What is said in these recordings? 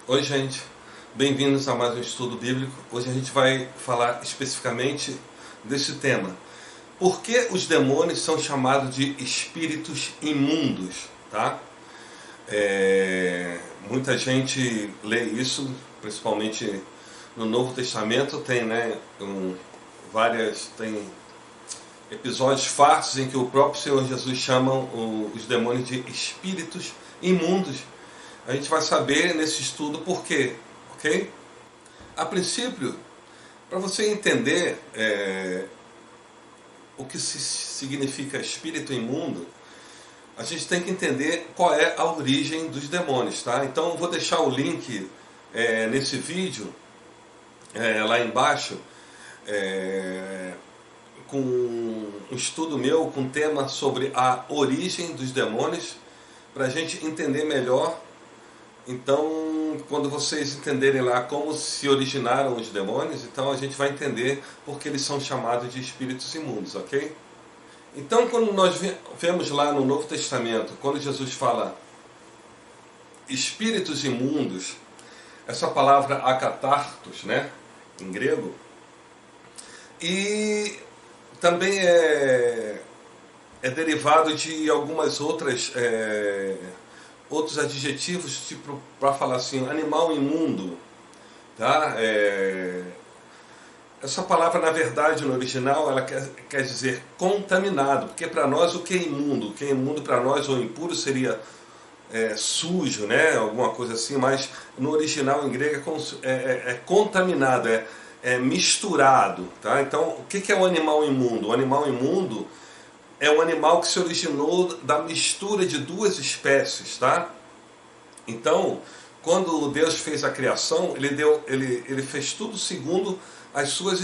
Oi, gente. Bem-vindos a mais um estudo bíblico. Hoje a gente vai falar especificamente desse tema. Por que os demônios são chamados de espíritos imundos? Tá? Muita gente lê isso, principalmente no Novo Testamento, tem, tem episódios fartos em que o próprio Senhor Jesus chama os demônios de espíritos imundos. A gente vai saber nesse estudo por quê, ok? A princípio, para você entender o que significa espírito imundo, a gente tem que entender qual é a origem dos demônios, tá? Então eu vou deixar o link nesse vídeo, lá embaixo, com um estudo meu com tema sobre a origem dos demônios, para a gente entender melhor. Então, quando vocês entenderem lá como se originaram os demônios, então a gente vai entender porque eles são chamados de espíritos imundos, ok? Então, quando nós vemos lá no Novo Testamento, quando Jesus fala espíritos imundos, essa palavra akatartos, né, em grego, e também é derivado de algumas outros adjetivos, tipo, para falar assim, animal imundo, tá? Essa palavra, na verdade, no original, ela quer dizer contaminado, porque para nós o que é imundo? O que é imundo para nós, ou impuro, seria sujo, né? Alguma coisa assim, mas no original em grego é contaminado, é misturado, tá? Então, o que é um animal imundo? O animal imundo é um animal que se originou da mistura de duas espécies, tá? Então, quando Deus fez a criação, ele fez tudo segundo as suas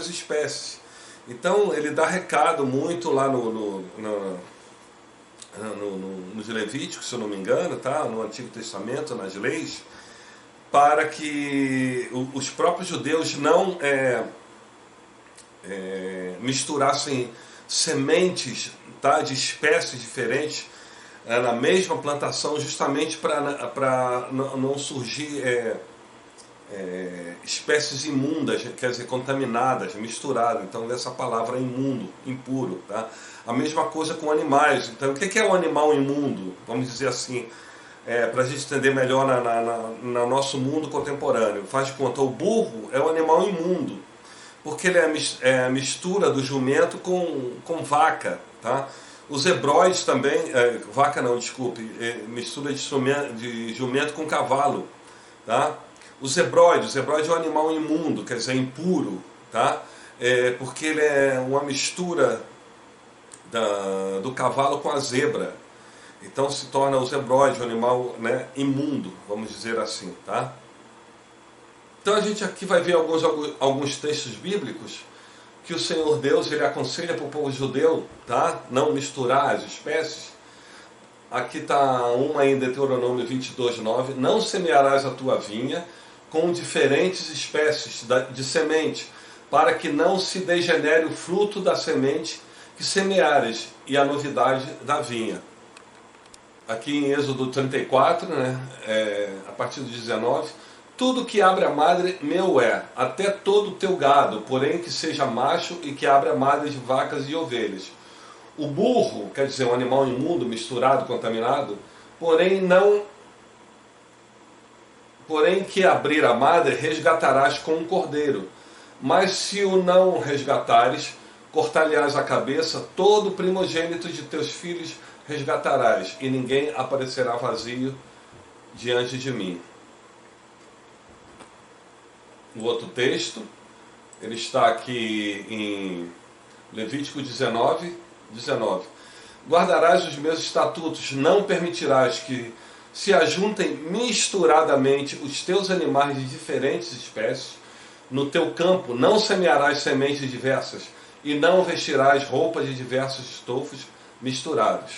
espécies. Então, ele dá recado muito lá nos Levíticos, se eu não me engano, tá? No Antigo Testamento, nas leis, para que os próprios judeus não misturassem sementes, tá, de espécies diferentes na mesma plantação, justamente para não surgir espécies imundas, quer dizer, contaminadas, misturadas. Então, dessa palavra imundo, impuro. Tá? A mesma coisa com animais. Então, o que é um animal imundo? Vamos dizer assim, para a gente entender melhor no nosso mundo contemporâneo. Faz de conta, o burro é um animal imundo, porque ele é a mistura do jumento com vaca, tá? Os hebróis também, vaca não, desculpe, mistura de jumento com cavalo, tá? Os hebróides é um animal imundo, quer dizer, impuro, tá? Porque ele é uma mistura do cavalo com a zebra, então se torna os hebróides um animal, né, imundo, vamos dizer assim, tá? Então a gente aqui vai ver alguns textos bíblicos que o Senhor Deus ele aconselha para o povo judeu, tá? Não misturar as espécies. Aqui está uma em Deuteronômio 22:9: não semearás a tua vinha com diferentes espécies de semente, para que não se degenere o fruto da semente que semeares e a novidade da vinha. Aqui em Êxodo 34, né, a partir do 19: tudo que abre a madre meu é, até todo o teu gado, porém que seja macho e que abra a madre de vacas e ovelhas. O burro, quer dizer, um animal imundo, misturado, contaminado, porém que abrir a madre, resgatarás com um cordeiro. Mas se o não resgatares, cortar-lhe-ás a cabeça, todo primogênito de teus filhos resgatarás, e ninguém aparecerá vazio diante de mim. O outro texto, ele está aqui em Levítico 19. Guardarás os meus estatutos, não permitirás que se ajuntem misturadamente os teus animais de diferentes espécies. No teu campo não semearás sementes diversas, e não vestirás roupas de diversos estofos misturados.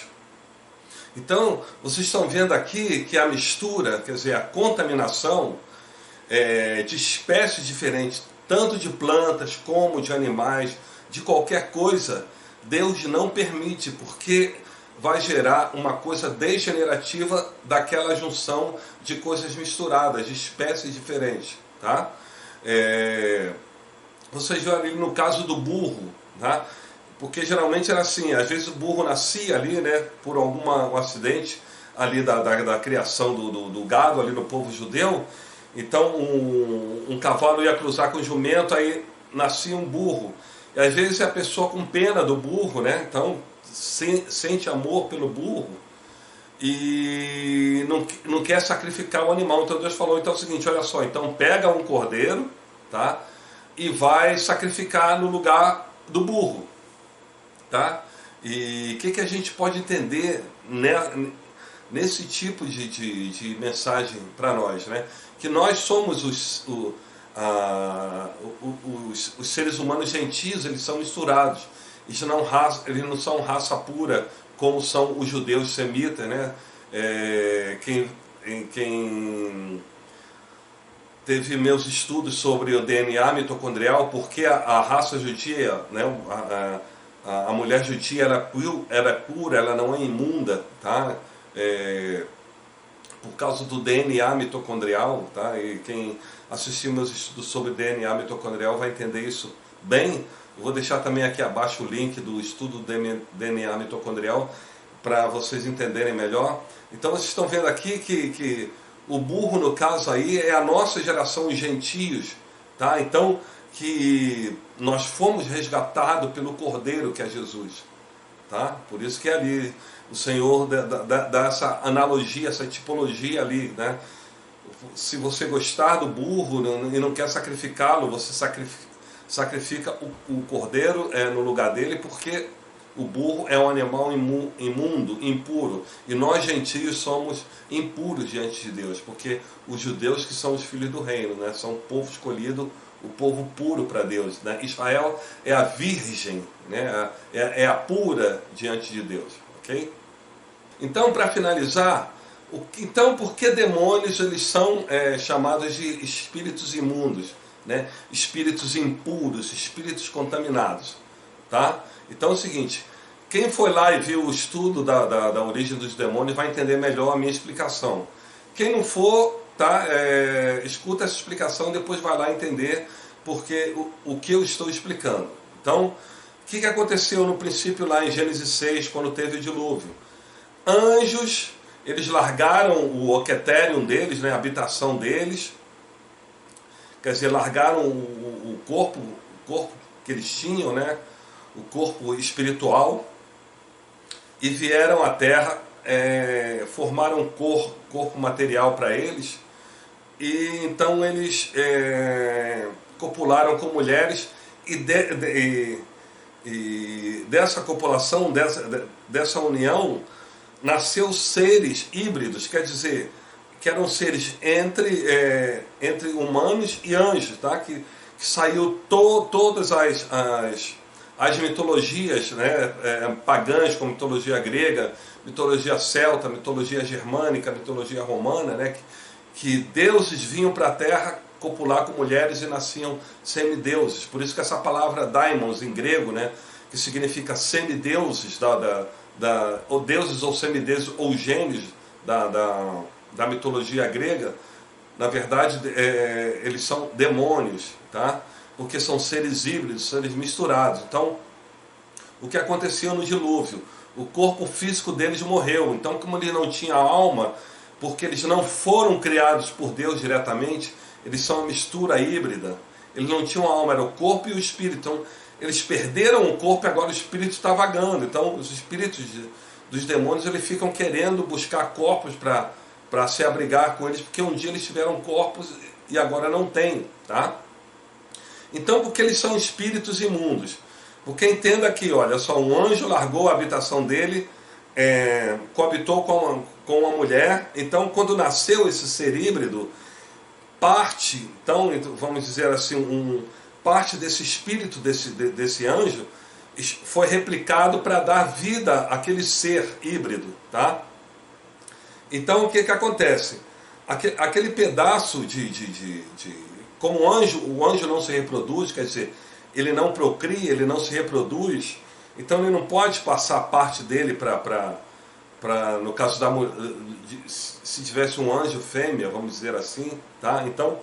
Então, vocês estão vendo aqui que a mistura, quer dizer, a contaminação, de espécies diferentes, tanto de plantas como de animais, de qualquer coisa, Deus não permite, porque vai gerar uma coisa degenerativa daquela junção de coisas misturadas, de espécies diferentes, tá? Vocês viram ali no caso do burro, tá? Porque geralmente era assim, às vezes o burro nascia ali, né, por um acidente ali da criação do gado ali no povo judeu. Então um cavalo ia cruzar com o jumento, aí nascia um burro. E às vezes a pessoa com pena do burro, né, então sente amor pelo burro e não quer sacrificar o animal. Então Deus falou, então é o seguinte, olha só, então pega um cordeiro, tá, e vai sacrificar no lugar do burro, tá? E o que a gente pode entender nesse tipo de mensagem para nós, né? Que nós somos os seres humanos gentios, eles são misturados, eles não são raça pura como são os judeus semitas, né? Quem teve meus estudos sobre o DNA mitocondrial, porque a raça judia, né, a mulher judia, ela é pura, ela não é imunda, tá? Por causa do DNA mitocondrial, tá? E quem assistiu meus estudos sobre DNA mitocondrial vai entender isso bem. Eu vou deixar também aqui abaixo o link do estudo do DNA mitocondrial para vocês entenderem melhor. Então vocês estão vendo aqui que o burro, no caso aí, é a nossa geração, os gentios, tá? Então, que nós fomos resgatados pelo Cordeiro, que é Jesus, tá? Por isso que ali o Senhor dá essa analogia, essa tipologia ali, né? Se você gostar do burro e não quer sacrificá-lo, você sacrifica o cordeiro no lugar dele, porque o burro é um animal imundo, impuro, e nós gentios somos impuros diante de Deus, porque os judeus que são os filhos do reino, né, são o povo escolhido, o povo puro para Deus, né? Israel é a virgem, né? É a pura diante de Deus, ok? Então, para finalizar, então por que demônios eles são chamados de espíritos imundos, né? Espíritos impuros, espíritos contaminados, tá? Então é o seguinte, quem foi lá e viu o estudo da origem dos demônios vai entender melhor a minha explicação. Quem não for, tá? Escuta essa explicação e depois vai lá entender porque o que eu estou explicando. Então, o que aconteceu no princípio lá em Gênesis 6, quando teve o dilúvio? Anjos, eles largaram o oqueterium deles, né, a habitação deles, quer dizer, largaram o corpo que eles tinham, né, o corpo espiritual, e vieram à terra, formaram um corpo material para eles, e então eles copularam com mulheres, e dessa copulação, dessa união, nasceu seres híbridos, quer dizer, que eram seres entre humanos e anjos, tá? que saiu todas as mitologias, né, pagãs, como mitologia grega, mitologia celta, mitologia germânica, mitologia romana, né, que deuses vinham para a terra copular com mulheres e nasciam semideuses. Por isso que essa palavra daimons em grego, né, que significa semideuses, ou deuses ou semideuses ou gênios da mitologia grega, na verdade eles são demônios, tá? Porque são seres híbridos, seres misturados. Então, o que aconteceu no dilúvio? O corpo físico deles morreu. Então, como eles não tinham alma, porque eles não foram criados por Deus diretamente, eles são uma mistura híbrida. Eles não tinham alma, era o corpo e o espírito. Então, eles perderam o corpo e agora o espírito está vagando. Então, os espíritos dos demônios, eles ficam querendo buscar corpos para se abrigar com eles, porque um dia eles tiveram corpos e agora não têm, tá? Então, porque eles são espíritos imundos. Porque entenda aqui, olha só, um anjo largou a habitação dele, coabitou com uma mulher. Então, quando nasceu esse ser híbrido, parte, então vamos dizer assim, parte desse espírito desse anjo foi replicado para dar vida àquele ser híbrido, tá? Então, o que acontece? Aquele pedaço como o anjo não se reproduz, quer dizer, ele não procria, ele não se reproduz, então ele não pode passar parte dele para no caso da se tivesse um anjo fêmea, vamos dizer assim, tá? Então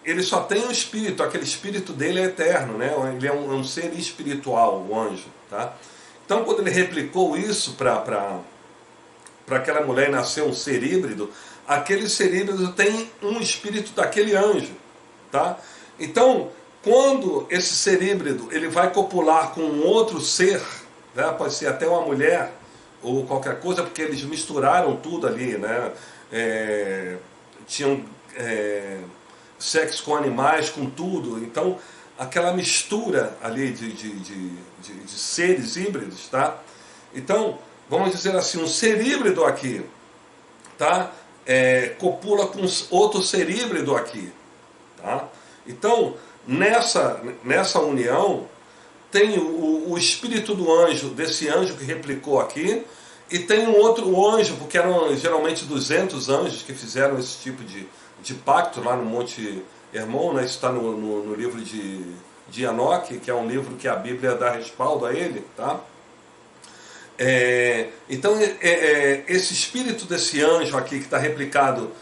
ele só tem um espírito, aquele espírito dele é eterno, né? Ele é um ser espiritual, o anjo, tá? Então quando ele replicou isso para aquela mulher nascer um ser híbrido, aquele ser híbrido tem um espírito daquele anjo, tá? Então quando esse ser híbrido ele vai copular com um outro ser, né? Pode ser até uma mulher ou qualquer coisa, porque eles misturaram tudo ali, né? Tinham sexo com animais, com tudo. Então, aquela mistura ali de seres híbridos, tá? Então, vamos dizer assim, um ser híbrido aqui, tá? Copula com outro ser híbrido aqui, tá? Então, nessa união, tem o espírito do anjo, desse anjo que replicou aqui, e tem um outro anjo, porque eram geralmente 200 anjos que fizeram esse tipo de pacto lá no Monte Hermon, né? Isso está no livro de Enoque, que é um livro que a Bíblia dá respaldo a ele, tá? Então, esse espírito desse anjo aqui, que está replicado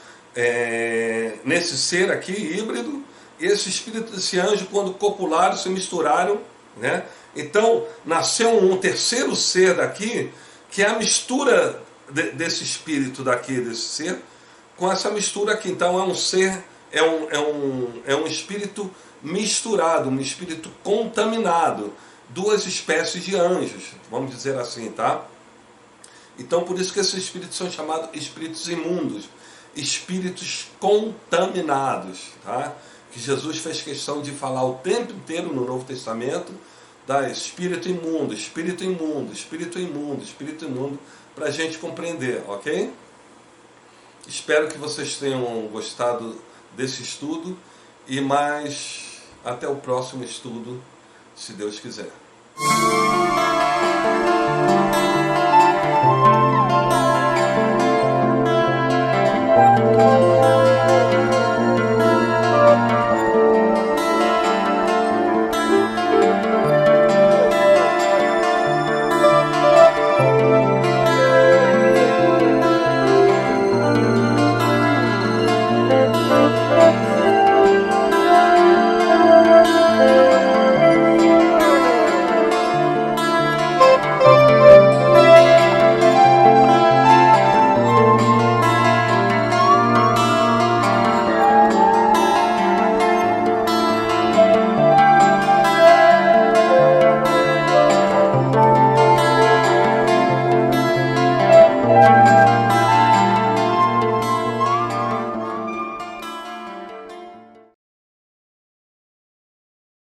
nesse ser aqui, híbrido, esse espírito desse anjo, quando copularam, se misturaram, né? Então nasceu um terceiro ser daqui, que é a mistura desse espírito daqui, desse ser, com essa mistura aqui. Então é um ser, é um espírito misturado, um espírito contaminado, duas espécies de anjos, vamos dizer assim, tá? Então por isso que esses espíritos são chamados espíritos imundos, espíritos contaminados, tá? Que Jesus fez questão de falar o tempo inteiro no Novo Testamento, tá? Espírito imundo, espírito imundo, espírito imundo, espírito imundo, para a gente compreender, ok? Espero que vocês tenham gostado desse estudo e mais até o próximo estudo, se Deus quiser.